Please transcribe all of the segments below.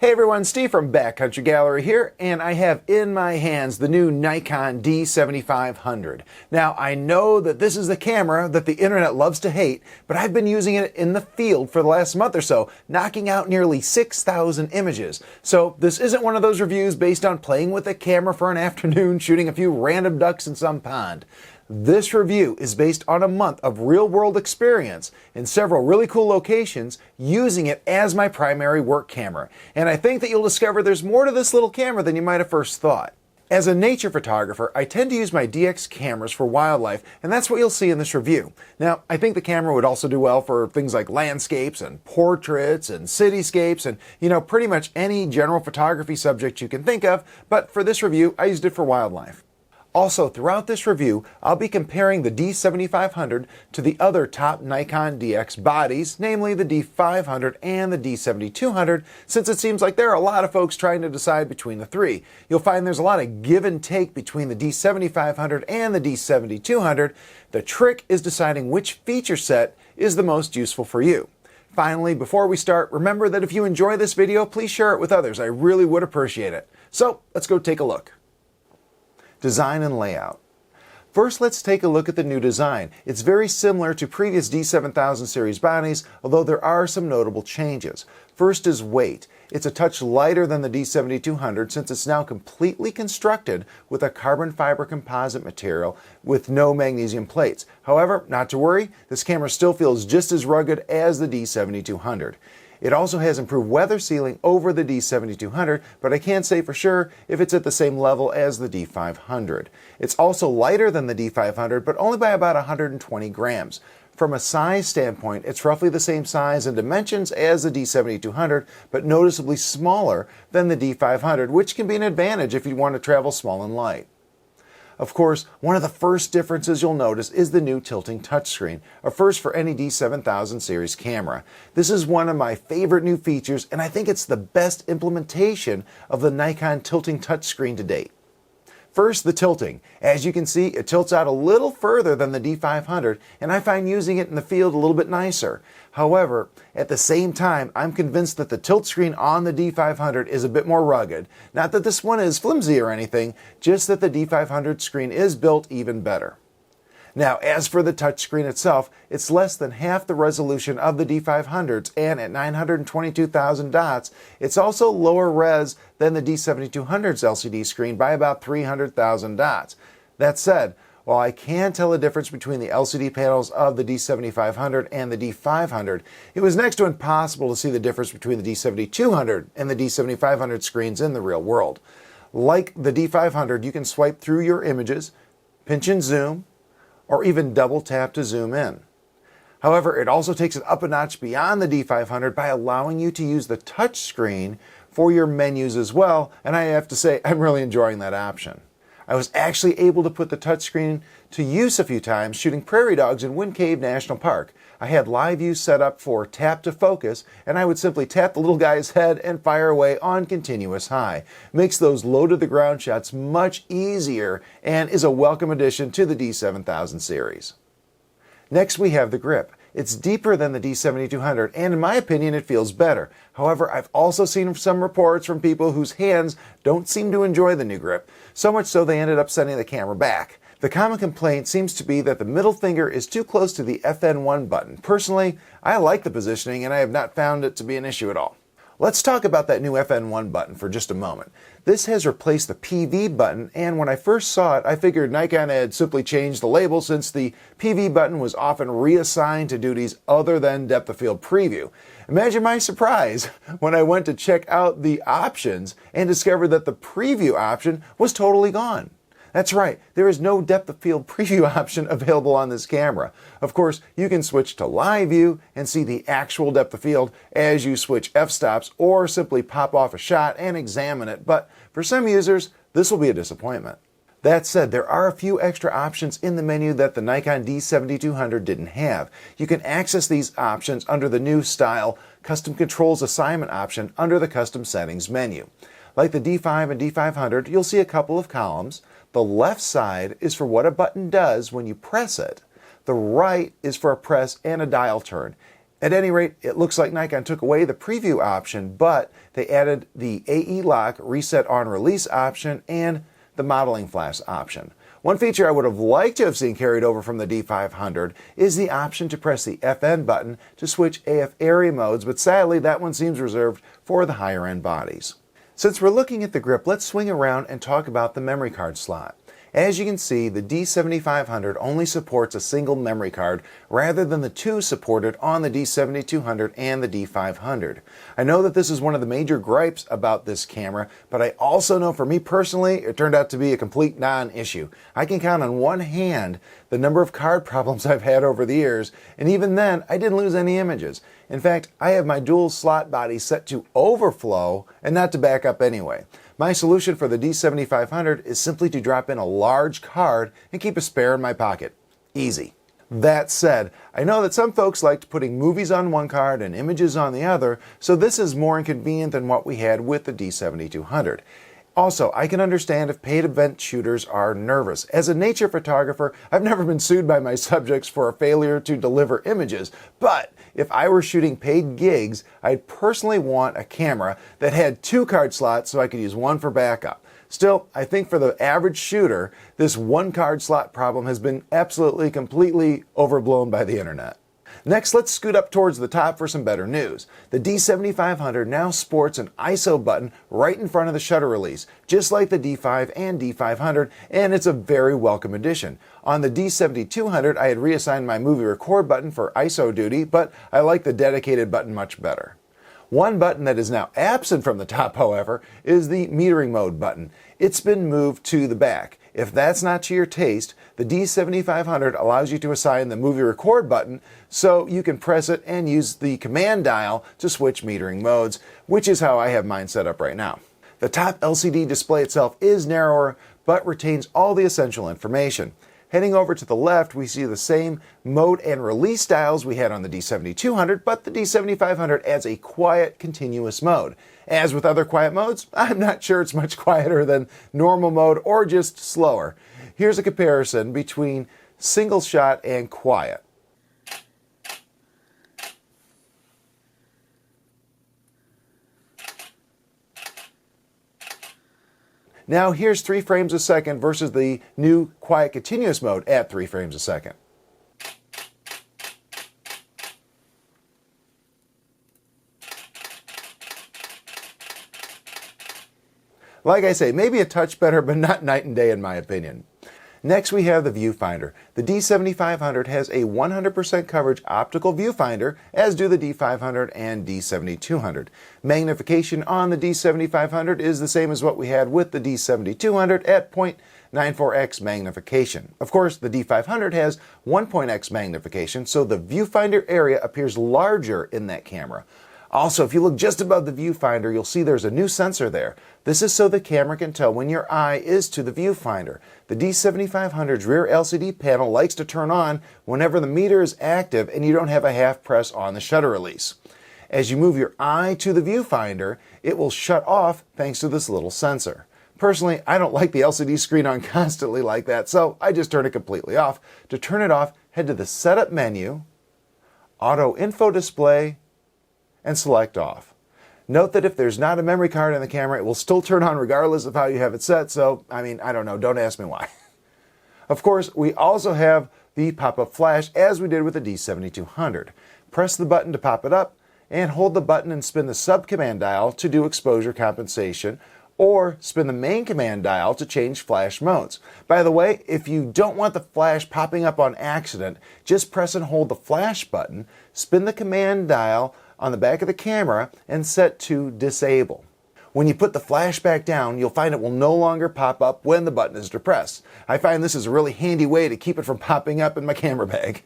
Hey everyone, Steve from Backcountry Gallery here, and I have in my hands the new Nikon D7500. Now, I know that this is the camera that the internet loves to hate, but I've been using it in the field for the last month or so, knocking out nearly 6,000 images. So this isn't one of those reviews based on playing with a camera for an afternoon, shooting a few random ducks in some pond. This review is based on a month of real-world experience in several really cool locations using it as my primary work camera. And I think that you'll discover there's more to this little camera than you might have first thought. As a nature photographer, I tend to use my DX cameras for wildlife, and that's what you'll see in this review. Now, I think the camera would also do well for things like landscapes and portraits and cityscapes and, pretty much any general photography subject you can think of, but for this review, I used it for wildlife. Also, throughout this review, I'll be comparing the D7500 to the other top Nikon DX bodies, namely the D500 and the D7200, since it seems like there are a lot of folks trying to decide between the three. You'll find there's a lot of give and take between the D7500 and the D7200. The trick is deciding which feature set is the most useful for you. Finally, before we start, remember that if you enjoy this video, please share it with others. I really would appreciate it. So, let's go take a look. Design and layout. First, let's take a look at the new design. It's very similar to previous D7000 series bodies, although there are some notable changes. First is weight. It's a touch lighter than the D7200 since it's now completely constructed with a carbon fiber composite material with no magnesium plates. However, not to worry, this camera still feels just as rugged as the D7200. It also has improved weather sealing over the D7200, but I can't say for sure if it's at the same level as the D500. It's also lighter than the D500, but only by about 120 grams. From a size standpoint, it's roughly the same size and dimensions as the D7200, but noticeably smaller than the D500, which can be an advantage if you want to travel small and light. Of course, one of the first differences you'll notice is the new tilting touchscreen, a first for any D7000 series camera. This is one of my favorite new features, and I think it's the best implementation of the Nikon tilting touchscreen to date. First, the tilting. As you can see, it tilts out a little further than the D500, and I find using it in the field a little bit nicer. However, at the same time, I'm convinced that the tilt screen on the D500 is a bit more rugged. Not that this one is flimsy or anything, just that the D500 screen is built even better. Now, as for the touchscreen itself, it's less than half the resolution of the D500's, and at 922,000 dots, it's also lower res than the D7200's LCD screen by about 300,000 dots. That said, while I can tell a difference between the LCD panels of the D7500 and the D500, it was next to impossible to see the difference between the D7200 and the D7500 screens in the real world. Like the D500, you can swipe through your images, pinch and zoom, or even double tap to zoom in. However, it also takes it up a notch beyond the D500 by allowing you to use the touch screen for your menus as well, and I have to say, I'm really enjoying that option. I was actually able to put the touchscreen to use a few times shooting prairie dogs in Wind Cave National Park. I had live view set up for tap to focus, and I would simply tap the little guy's head and fire away on continuous high. Makes those low to the ground shots much easier and is a welcome addition to the D7000 series. Next, we have the grip. It's deeper than the D7200, and in my opinion, it feels better. However, I've also seen some reports from people whose hands don't seem to enjoy the new grip, so much so they ended up sending the camera back. The common complaint seems to be that the middle finger is too close to the FN1 button. Personally, I like the positioning, and I have not found it to be an issue at all. Let's talk about that new FN1 button for just a moment. This has replaced the PV button, and when I first saw it, I figured Nikon had simply changed the label since the PV button was often reassigned to duties other than depth of field preview. Imagine my surprise when I went to check out the options and discovered that the preview option was totally gone. That's right, there is no depth of field preview option available on this camera. Of course, you can switch to live view and see the actual depth of field as you switch f-stops or simply pop off a shot and examine it, but for some users, this will be a disappointment. That said, there are a few extra options in the menu that the Nikon D7200 didn't have. You can access these options under the new style Custom Controls Assignment option under the Custom Settings menu. Like the D5 and D500, you'll see a couple of columns. The left side is for what a button does when you press it. The right is for a press and a dial turn. At any rate, it looks like Nikon took away the preview option, but they added the AE lock reset on release option and the modeling flash option. One feature I would have liked to have seen carried over from the D500 is the option to press the FN button to switch AF area modes, but sadly that one seems reserved for the higher end bodies. Since we're looking at the grip, let's swing around and talk about the memory card slot. As you can see, the D7500 only supports a single memory card rather than the two supported on the D7200 and the D500. I know that this is one of the major gripes about this camera, but I also know for me personally, it turned out to be a complete non-issue. I can count on one hand the number of card problems I've had over the years, and even then, I didn't lose any images. In fact, I have my dual slot body set to overflow and not to back up anyway. My solution for the D7500 is simply to drop in a large card and keep a spare in my pocket. Easy. That said, I know that some folks liked putting movies on one card and images on the other, so this is more inconvenient than what we had with the D7200. Also, I can understand if paid event shooters are nervous. As a nature photographer, I've never been sued by my subjects for a failure to deliver images, but if I were shooting paid gigs, I'd personally want a camera that had two card slots so I could use one for backup. Still, I think for the average shooter, this one card slot problem has been absolutely, completely overblown by the internet. Next, let's scoot up towards the top for some better news. The D7500 now sports an ISO button right in front of the shutter release, just like the D5 and D500, and it's a very welcome addition. On the D7200, I had reassigned my movie record button for ISO duty, but I like the dedicated button much better. One button that is now absent from the top, however, is the metering mode button. It's been moved to the back. If that's not to your taste, the D7500 allows you to assign the movie record button so you can press it and use the command dial to switch metering modes, which is how I have mine set up right now. The top LCD display itself is narrower, but retains all the essential information. Heading over to the left, we see the same mode and release dials we had on the D7200, but the D7500 adds a quiet, continuous mode. As with other quiet modes, I'm not sure it's much quieter than normal mode or just slower. Here's a comparison between single shot and quiet. Now here's 3 frames a second versus the new quiet continuous mode at 3 frames a second. Like I say, maybe a touch better, but not night and day in my opinion. Next we have the viewfinder. The D7500 has a 100% coverage optical viewfinder, as do the D500 and D7200. Magnification on the D7500 is the same as what we had with the D7200 at 0.94x magnification. Of course, the D500 has 1.x magnification, so the viewfinder area appears larger in that camera. Also, if you look just above the viewfinder, you'll see there's a new sensor there. This is so the camera can tell when your eye is to the viewfinder. The D7500's rear LCD panel likes to turn on whenever the meter is active and you don't have a half press on the shutter release. As you move your eye to the viewfinder, it will shut off thanks to this little sensor. Personally, I don't like the LCD screen on constantly like that, so I just turn it completely off. To turn it off, head to the Setup menu, Auto Info Display, and select off. Note that if there's not a memory card in the camera, it will still turn on regardless of how you have it set, so, I don't know, don't ask me why. Of course, we also have the pop-up flash as we did with the D7200. Press the button to pop it up, and hold the button and spin the sub-command dial to do exposure compensation, or spin the main command dial to change flash modes. By the way, if you don't want the flash popping up on accident, just press and hold the flash button, spin the command dial on the back of the camera, and set to disable. When you put the flash back down, you'll find it will no longer pop up when the button is depressed. I find this is a really handy way to keep it from popping up in my camera bag.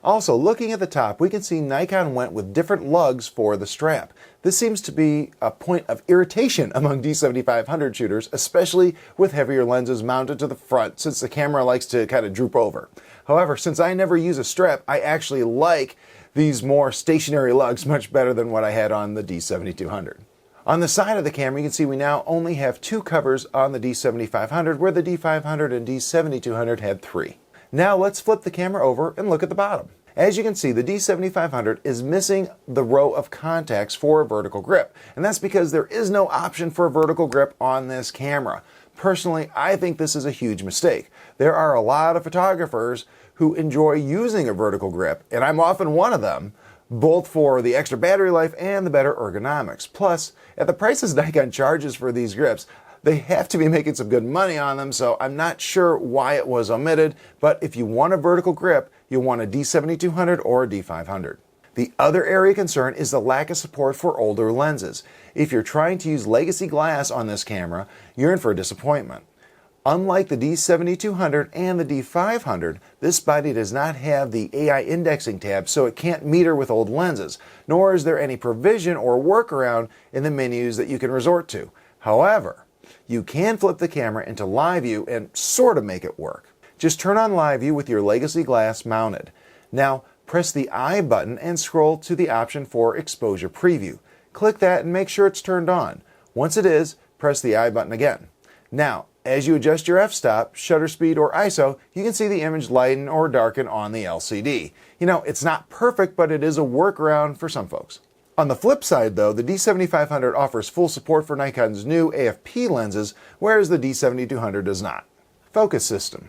Also, looking at the top, we can see Nikon went with different lugs for the strap. This seems to be a point of irritation among D7500 shooters, especially with heavier lenses mounted to the front, since the camera likes to kind of droop over. However, since I never use a strap, I actually like these more stationary lugs much better than what I had on the D7200. On the side of the camera, you can see we now only have 2 covers on the D7500, where the D500 and D7200 had 3. Now let's flip the camera over and look at the bottom. As you can see, the D7500 is missing the row of contacts for a vertical grip, and that's because there is no option for a vertical grip on this camera. Personally, I think this is a huge mistake. There are a lot of photographers who enjoy using a vertical grip, and I'm often one of them, both for the extra battery life and the better ergonomics. Plus, at the prices Nikon charges for these grips, they have to be making some good money on them, so I'm not sure why it was omitted, but if you want a vertical grip, you'll want a D7200 or a D500. The other area of concern is the lack of support for older lenses. If you're trying to use legacy glass on this camera, you're in for a disappointment. Unlike the D7200 and the D500, this body does not have the AI indexing tab, so it can't meter with old lenses, nor is there any provision or workaround in the menus that you can resort to. However, you can flip the camera into live view and sort of make it work. Just turn on live view with your legacy glass mounted. Now, press the I button and scroll to the option for exposure preview. Click that and make sure it's turned on. Once it is, press the I button again. Now, as you adjust your f-stop, shutter speed, or ISO, you can see the image lighten or darken on the LCD. You know, it's not perfect, but it is a workaround for some folks. On the flip side, though, the D7500 offers full support for Nikon's new AFP lenses, whereas the D7200 does not. Focus system.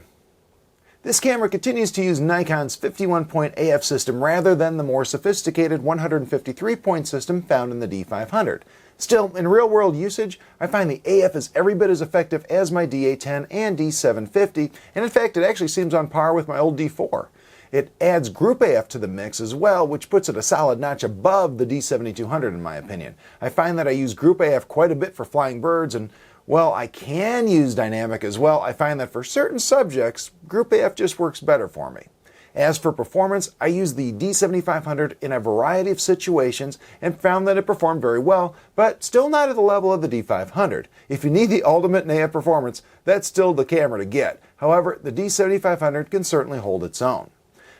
This camera continues to use Nikon's 51-point AF system rather than the more sophisticated 153-point system found in the D500. Still, in real-world usage, I find the AF is every bit as effective as my D810 and D750, and in fact, it actually seems on par with my old D4. It adds Group AF to the mix as well, which puts it a solid notch above the D7200 in my opinion. I find that I use Group AF quite a bit for flying birds, and well, I can use dynamic as well. I find that for certain subjects, Group AF just works better for me. As for performance, I used the D7500 in a variety of situations and found that it performed very well, but still not at the level of the D500. If you need the ultimate in AF performance, that's still the camera to get. However, the D7500 can certainly hold its own.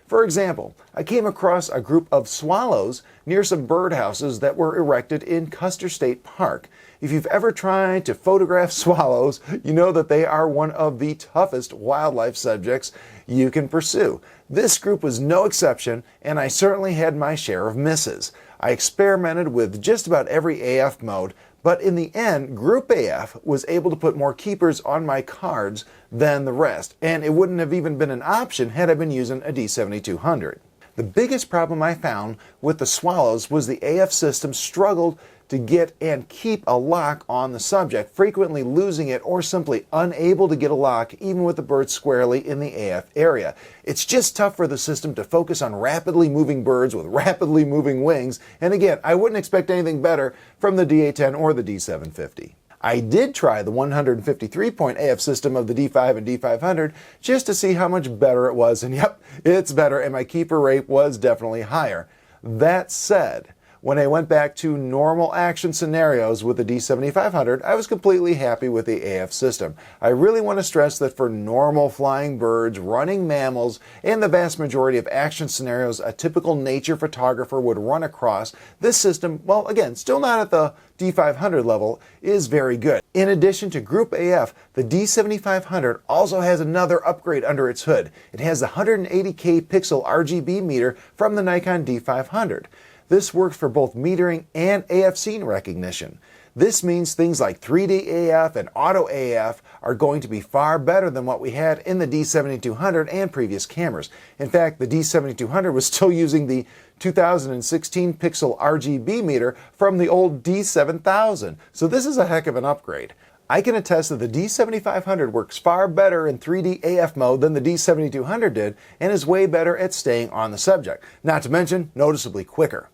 For example, I came across a group of swallows near some birdhouses that were erected in Custer State Park. If you've ever tried to photograph swallows, you know that they are one of the toughest wildlife subjects you can pursue. This group was no exception, and I certainly had my share of misses. I experimented with just about every AF mode, but in the end, Group AF was able to put more keepers on my cards than the rest, and it wouldn't have even been an option had I been using a D7200. The biggest problem I found with the swallows was the AF system struggled to get and keep a lock on the subject, frequently losing it or simply unable to get a lock even with the bird squarely in the AF area. It's just tough for the system to focus on rapidly moving birds with rapidly moving wings, and again, I wouldn't expect anything better from the D810 or the D750. I did try the 153-point AF system of the D5 and D500 just to see how much better it was, and yep, it's better, and my keeper rate was definitely higher. That said, when I went back to normal action scenarios with the D7500, I was completely happy with the AF system. I really want to stress that for normal flying birds, running mammals, and the vast majority of action scenarios a typical nature photographer would run across, this system, well again, still not at the D500 level, is very good. In addition to Group AF, the D7500 also has another upgrade under its hood. It has the 180K pixel RGB meter from the Nikon D500. This works for both metering and AF scene recognition. This means things like 3D AF and Auto AF are going to be far better than what we had in the D7200 and previous cameras. In fact, the D7200 was still using the 2016 pixel RGB meter from the old D7000, so this is a heck of an upgrade. I can attest that the D7500 works far better in 3D AF mode than the D7200 did and is way better at staying on the subject, not to mention noticeably quicker.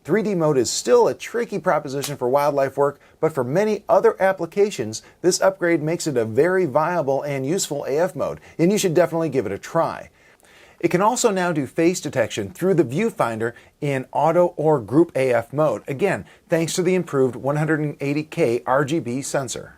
3D mode is still a tricky proposition for wildlife work, but for many other applications, this upgrade makes it a very viable and useful AF mode, and you should definitely give it a try. It can also now do face detection through the Viewfinder in Auto or Group AF mode, again, thanks to the improved 180K RGB sensor.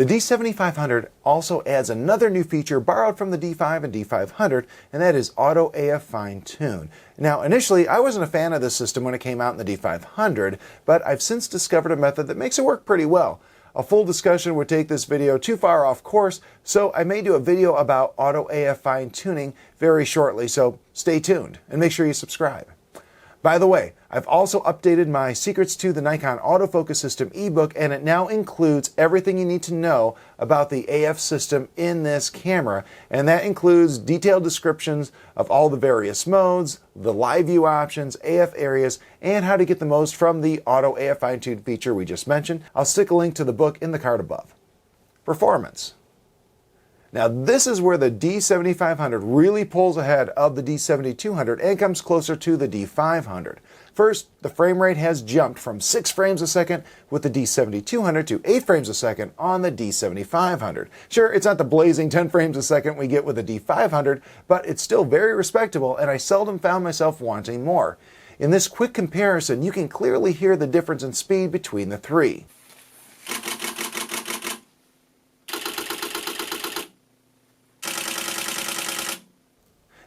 The D7500 also adds another new feature borrowed from the D5 and D500, and that is Auto AF Fine Tune. Now, initially, I wasn't a fan of this system when it came out in the D500, but I've since discovered a method that makes it work pretty well. A full discussion would take this video too far off course, so I may do a video about auto AF fine-tuning very shortly, so stay tuned and make sure you subscribe. By the way, I've also updated my Secrets to the Nikon Autofocus System ebook, and it now includes everything you need to know about the AF system in this camera, and that includes detailed descriptions of all the various modes, the live view options, AF areas, and how to get the most from the Auto AF Fine-Tune feature we just mentioned. I'll stick a link to the book in the card above. Performance. Now this is where the D7500 really pulls ahead of the D7200 and comes closer to the D500. First, the frame rate has jumped from 6 frames a second with the D7200 to 8 frames a second on the D7500. Sure, it's not the blazing 10 frames a second we get with the D500, but it's still very respectable, and I seldom found myself wanting more. In this quick comparison, you can clearly hear the difference in speed between the three.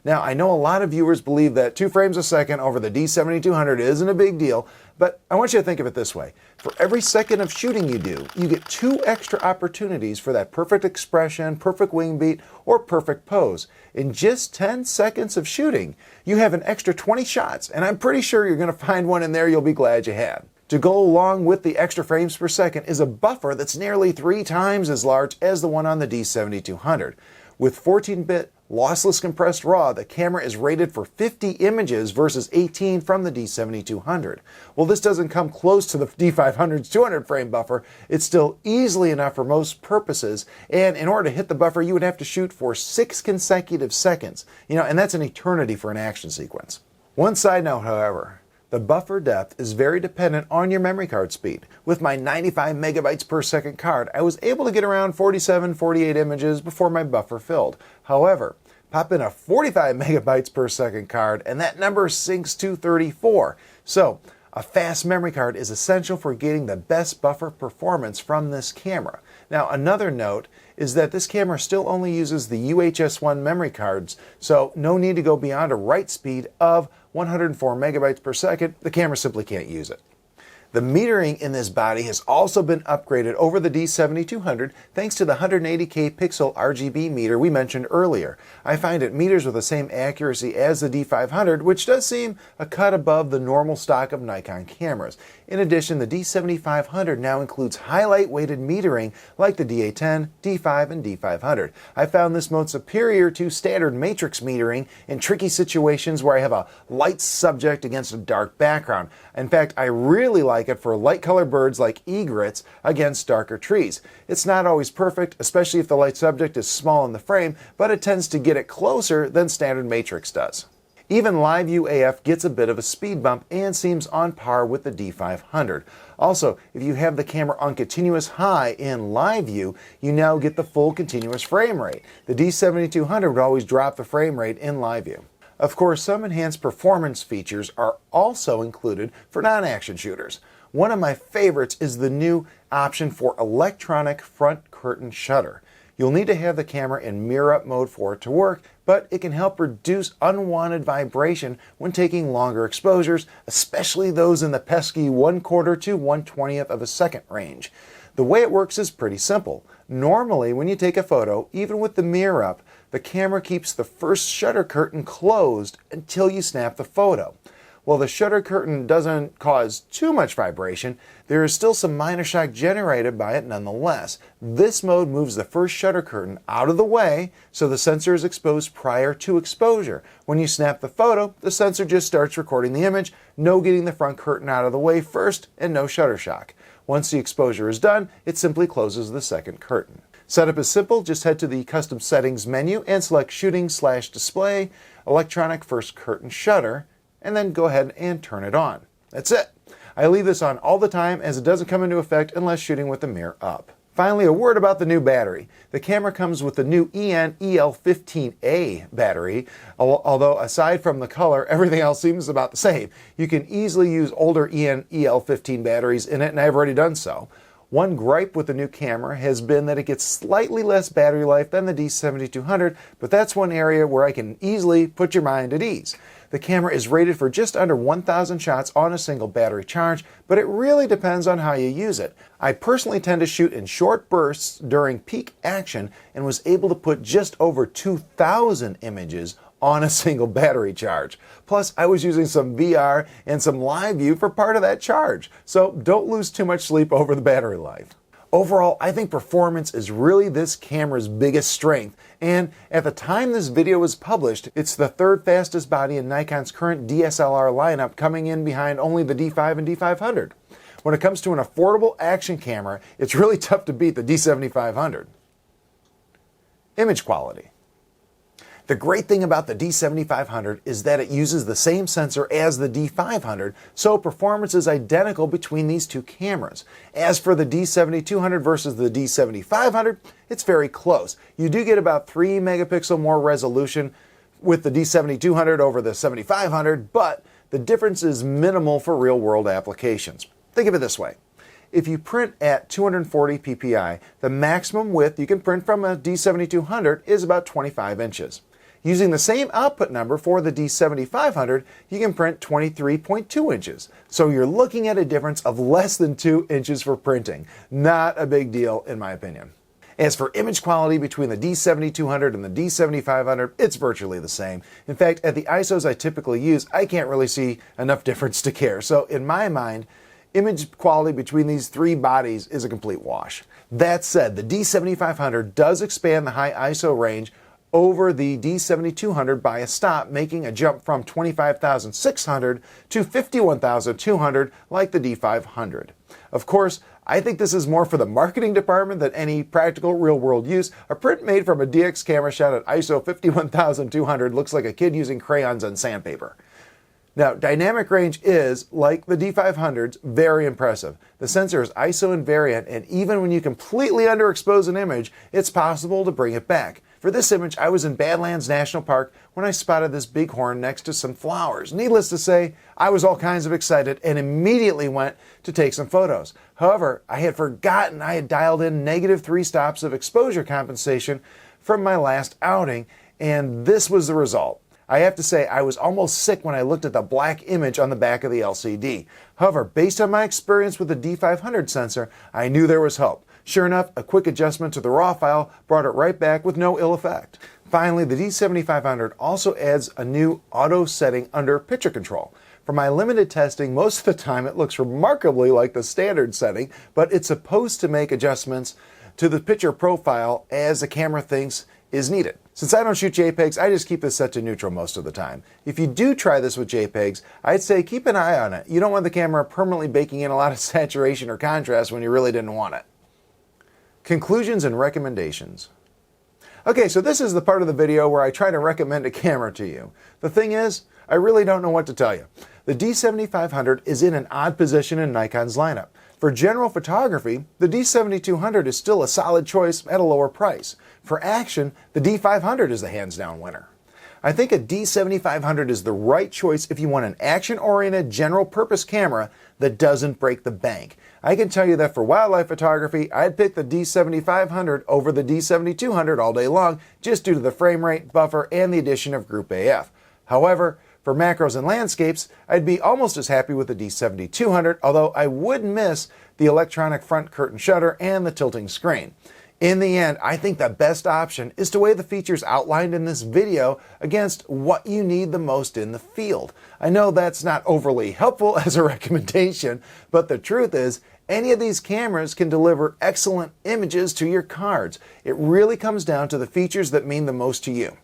Now, I know a lot of viewers believe that 2 frames a second over the D7200 isn't a big deal, but I want you to think of it this way. For every second of shooting you do, you get 2 extra opportunities for that perfect expression, perfect wing beat, or perfect pose. In just 10 seconds of shooting, you have an extra 20 shots, and I'm pretty sure you're going to find one in there you'll be glad you had. To go along with the extra frames per second is a buffer that's nearly 3 times as large as the one on the D7200. With 14-bit lossless compressed RAW, the camera is rated for 50 images versus 18 from the D7200. Well, this doesn't come close to the D500's 200 frame buffer. It's still easily enough for most purposes, and in order to hit the buffer, you would have to shoot for 6 consecutive seconds. And that's an eternity for an action sequence. One side note, however. The buffer depth is very dependent on your memory card speed. With my 95 megabytes per second card, I was able to get around 47, 48 images before my buffer filled. However, pop in a 45 megabytes per second card and that number sinks to 34. So, a fast memory card is essential for getting the best buffer performance from this camera. Now, another note is that this camera still only uses the UHS-1 memory cards, so no need to go beyond a write speed of 104 megabytes per second. The camera simply can't use it. The metering in this body has also been upgraded over the D7200 thanks to the 180K pixel RGB meter we mentioned earlier. I find it meters with the same accuracy as the D500, which does seem a cut above the normal stock of Nikon cameras. In addition, the D7500 now includes highlight weighted metering like the D810, D5, and D500. I found this mode superior to standard matrix metering in tricky situations where I have a light subject against a dark background. In fact, I really like it for light color birds like egrets against darker trees. It's not always perfect, especially if the light subject is small in the frame, but it tends to get it closer than standard matrix does. Even live view AF gets a bit of a speed bump and seems on par with the D500. Also, if you have the camera on continuous high in live view, you now get the full continuous frame rate. The D7200 would always drop the frame rate in live view. Of course, some enhanced performance features are also included for non-action shooters. One of my favorites is the new option for electronic front curtain shutter. You'll need to have the camera in mirror-up mode for it to work, but it can help reduce unwanted vibration when taking longer exposures, especially those in the pesky 1/4 to 1/20th of a second range. The way it works is pretty simple. Normally, when you take a photo, even with the mirror up, the camera keeps the first shutter curtain closed until you snap the photo. While the shutter curtain doesn't cause too much vibration, there is still some minor shock generated by it nonetheless. This mode moves the first shutter curtain out of the way so the sensor is exposed prior to exposure. When you snap the photo, the sensor just starts recording the image, no getting the front curtain out of the way first, and no shutter shock. Once the exposure is done, it simply closes the second curtain. Setup is simple. Just head to the custom settings menu and select shooting/display, electronic first curtain shutter, and then go ahead and turn it on. That's it. I leave this on all the time as it doesn't come into effect unless shooting with the mirror up. Finally, a word about the new battery. The camera comes with the new EN-EL15A battery, although aside from the color, everything else seems about the same. You can easily use older EN-EL15 batteries in it, and I've already done so. One gripe with the new camera has been that it gets slightly less battery life than the D7200, but that's one area where I can easily put your mind at ease. The camera is rated for just under 1,000 shots on a single battery charge, but it really depends on how you use it. I personally tend to shoot in short bursts during peak action and was able to put just over 2,000 images on a single battery charge. Plus, I was using some VR and some live view for part of that charge, so don't lose too much sleep over the battery life. Overall, I think performance is really this camera's biggest strength, and at the time this video was published, it's the third fastest body in Nikon's current DSLR lineup, coming in behind only the D5 and D500. When it comes to an affordable action camera, it's really tough to beat the D7500. Image quality. The great thing about the D7500 is that it uses the same sensor as the D500, so performance is identical between these two cameras. As for the D7200 versus the D7500, it's very close. You do get about 3 megapixel more resolution with the D7200 over the 7500, but the difference is minimal for real-world applications. Think of it this way. If you print at 240 ppi, the maximum width you can print from a D7200 is about 25 inches. Using the same output number for the D7500, you can print 23.2 inches. So you're looking at a difference of less than 2 inches for printing. Not a big deal, in my opinion. As for image quality between the D7200 and the D7500, it's virtually the same. In fact, at the ISOs I typically use, I can't really see enough difference to care. So in my mind, image quality between these three bodies is a complete wash. That said, the D7500 does expand the high ISO range over the D7200 by a stop, making a jump from 25,600 to 51,200 like the D500. Of course, I think this is more for the marketing department than any practical real-world use. A print made from a DX camera shot at ISO 51,200 looks like a kid using crayons on sandpaper. Now, dynamic range is, like the D500's, very impressive. The sensor is ISO invariant, and even when you completely underexpose an image, it's possible to bring it back. For this image, I was in Badlands National Park when I spotted this bighorn next to some flowers. Needless to say, I was all kinds of excited and immediately went to take some photos. However, I had forgotten I had dialed in -3 stops of exposure compensation from my last outing, and this was the result. I have to say, I was almost sick when I looked at the black image on the back of the LCD. However, based on my experience with the D500 sensor, I knew there was hope. Sure enough, a quick adjustment to the RAW file brought it right back with no ill effect. Finally, the D7500 also adds a new auto setting under picture control. For my limited testing, most of the time it looks remarkably like the standard setting, but it's supposed to make adjustments to the picture profile as the camera thinks is needed. Since I don't shoot JPEGs, I just keep this set to neutral most of the time. If you do try this with JPEGs, I'd say keep an eye on it. You don't want the camera permanently baking in a lot of saturation or contrast when you really didn't want it. Conclusions and recommendations. Okay, so this is the part of the video where I try to recommend a camera to you. The thing is, I really don't know what to tell you. The D7500 is in an odd position in Nikon's lineup. For general photography, the D7200 is still a solid choice at a lower price. For action, the D500 is the hands-down winner. I think a D7500 is the right choice if you want an action-oriented general-purpose camera that doesn't break the bank. I can tell you that for wildlife photography, I'd pick the D7500 over the D7200 all day long just due to the frame rate, buffer, and the addition of Group AF. However, for macros and landscapes, I'd be almost as happy with the D7200, although I would miss the electronic front curtain shutter and the tilting screen. In the end, I think the best option is to weigh the features outlined in this video against what you need the most in the field. I know that's not overly helpful as a recommendation, but the truth is, any of these cameras can deliver excellent images to your cards. It really comes down to the features that mean the most to you.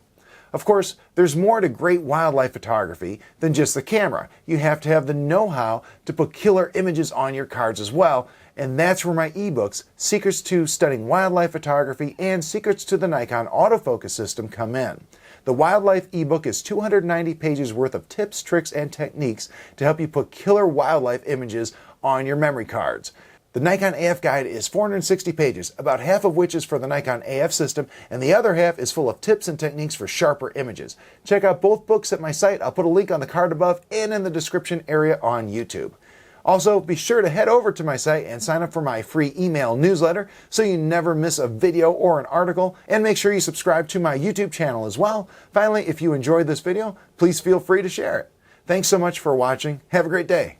Of course, there's more to great wildlife photography than just the camera. You have to have the know-how to put killer images on your cards as well, and that's where my ebooks, Secrets to Stunning Wildlife Photography and Secrets to the Nikon Autofocus System come in. The wildlife ebook is 290 pages worth of tips, tricks, and techniques to help you put killer wildlife images on your memory cards. The Nikon AF guide is 460 pages, about half of which is for the Nikon AF system, and the other half is full of tips and techniques for sharper images. Check out both books at my site. I'll put a link on the card above and in the description area on YouTube. Also, be sure to head over to my site and sign up for my free email newsletter so you never miss a video or an article, and make sure you subscribe to my YouTube channel as well. Finally, if you enjoyed this video, please feel free to share it. Thanks so much for watching. Have a great day.